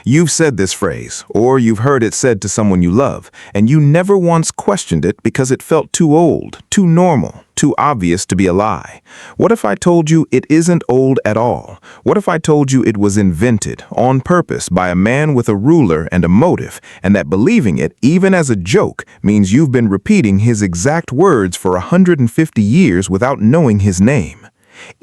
You've said this phrase, or you've heard it said to someone you love, and you never once questioned it because it felt too old, too normal, too obvious to be a lie. What if I told you it isn't old at all? What if I told you it was invented, on purpose, by a man with a ruler and a motive, and that believing it, even as a joke, means you've been repeating his exact words for 150 years without knowing his name?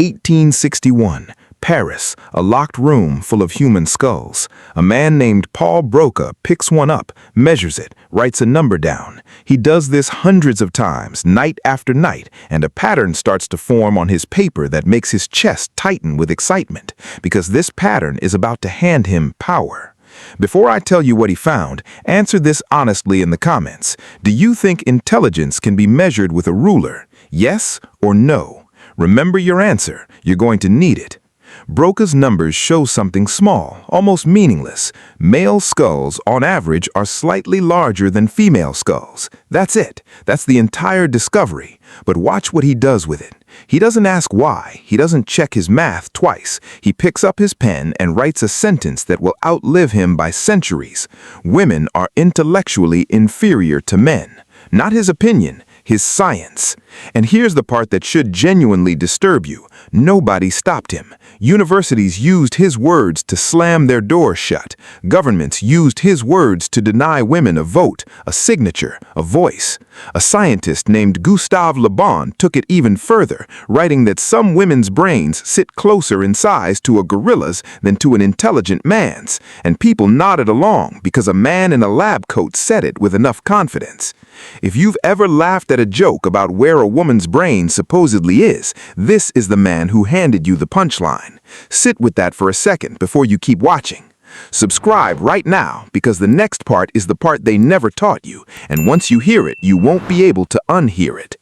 1861. Paris, a locked room full of human skulls. A man named Paul Broca picks one up, measures it, writes a number down. He does this hundreds of times, night after night, and a pattern starts to form on his paper that makes his chest tighten with excitement, because this pattern is about to hand him power. Before I tell you what he found, answer this honestly in the comments. Do you think intelligence can be measured with a ruler? Yes or no? Remember your answer. You're going to need it. Broca's numbers show something small, almost meaningless. Male skulls, on average, are slightly larger than female skulls. That's it. That's the entire discovery. But watch what he does with it. He doesn't ask why. He doesn't check his math twice. He picks up his pen and writes a sentence that will outlive him by centuries. Women are intellectually inferior to men. Not his opinion, his science. And here's the part that should genuinely disturb you. Nobody stopped him. Universities used his words to slam their doors shut. Governments used his words to deny women a vote, a signature, a voice. A scientist named Gustave Le Bon took it even further, writing that some women's brains sit closer in size to a gorilla's than to an intelligent man's, and people nodded along because a man in a lab coat said it with enough confidence. If you've ever laughed at a joke about where a woman's brain supposedly is, this is the man who handed you the punchline. Sit with that for a second before you keep watching. Subscribe right now because the next part is the part they never taught you, and once you hear it, you won't be able to unhear it.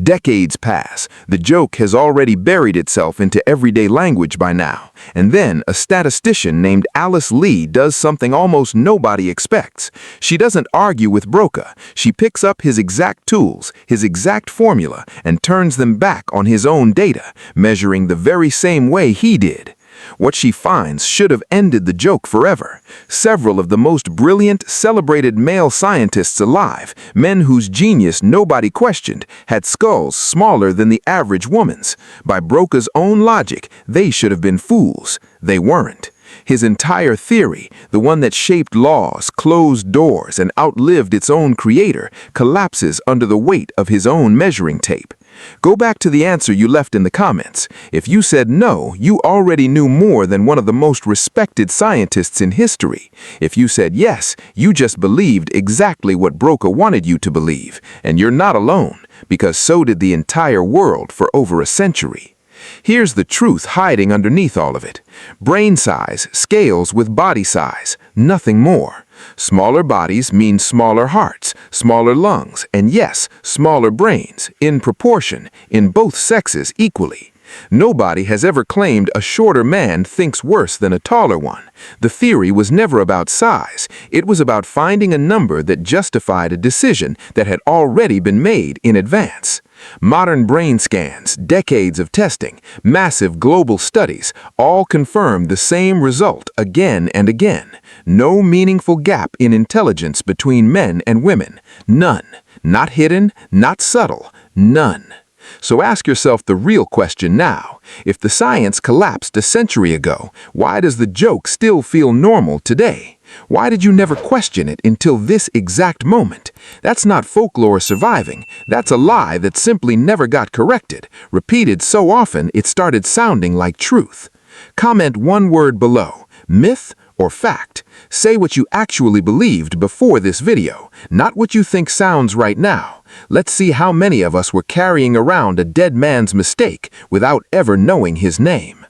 Decades pass. The joke has already buried itself into everyday language by now. And then a statistician named Alice Lee does something almost nobody expects. She doesn't argue with Broca. She picks up his exact tools, his exact formula, and turns them back on his own data, measuring the very same way he did. What she finds should have ended the joke forever. Several of the most brilliant, celebrated male scientists alive, men whose genius nobody questioned, had skulls smaller than the average woman's. By Broca's own logic, they should have been fools. They weren't. His entire theory, the one that shaped laws, closed doors, and outlived its own creator, collapses under the weight of his own measuring tape. Go back to the answer you left in the comments. If you said no, you already knew more than one of the most respected scientists in history. If you said yes, you just believed exactly what Broca wanted you to believe. And you're not alone, because so did the entire world for over a century. Here's the truth hiding underneath all of it. Brain size scales with body size, nothing more. Smaller bodies mean smaller hearts, smaller lungs, and yes, smaller brains, in proportion, in both sexes equally. Nobody has ever claimed a shorter man thinks worse than a taller one. The theory was never about size. It was about finding a number that justified a decision that had already been made in advance. Modern brain scans, decades of testing, massive global studies, all confirm the same result again and again. No meaningful gap in intelligence between men and women. None. Not hidden, not subtle. None. So ask yourself the real question now. If the science collapsed a century ago, why does the joke still feel normal today? Why did you never question it until this exact moment? That's not folklore surviving. That's a lie that simply never got corrected, repeated so often it started sounding like truth. Comment one word below, myth or fact. Say what you actually believed before this video, not what you think sounds right now. Let's see how many of us were carrying around a dead man's mistake without ever knowing his name.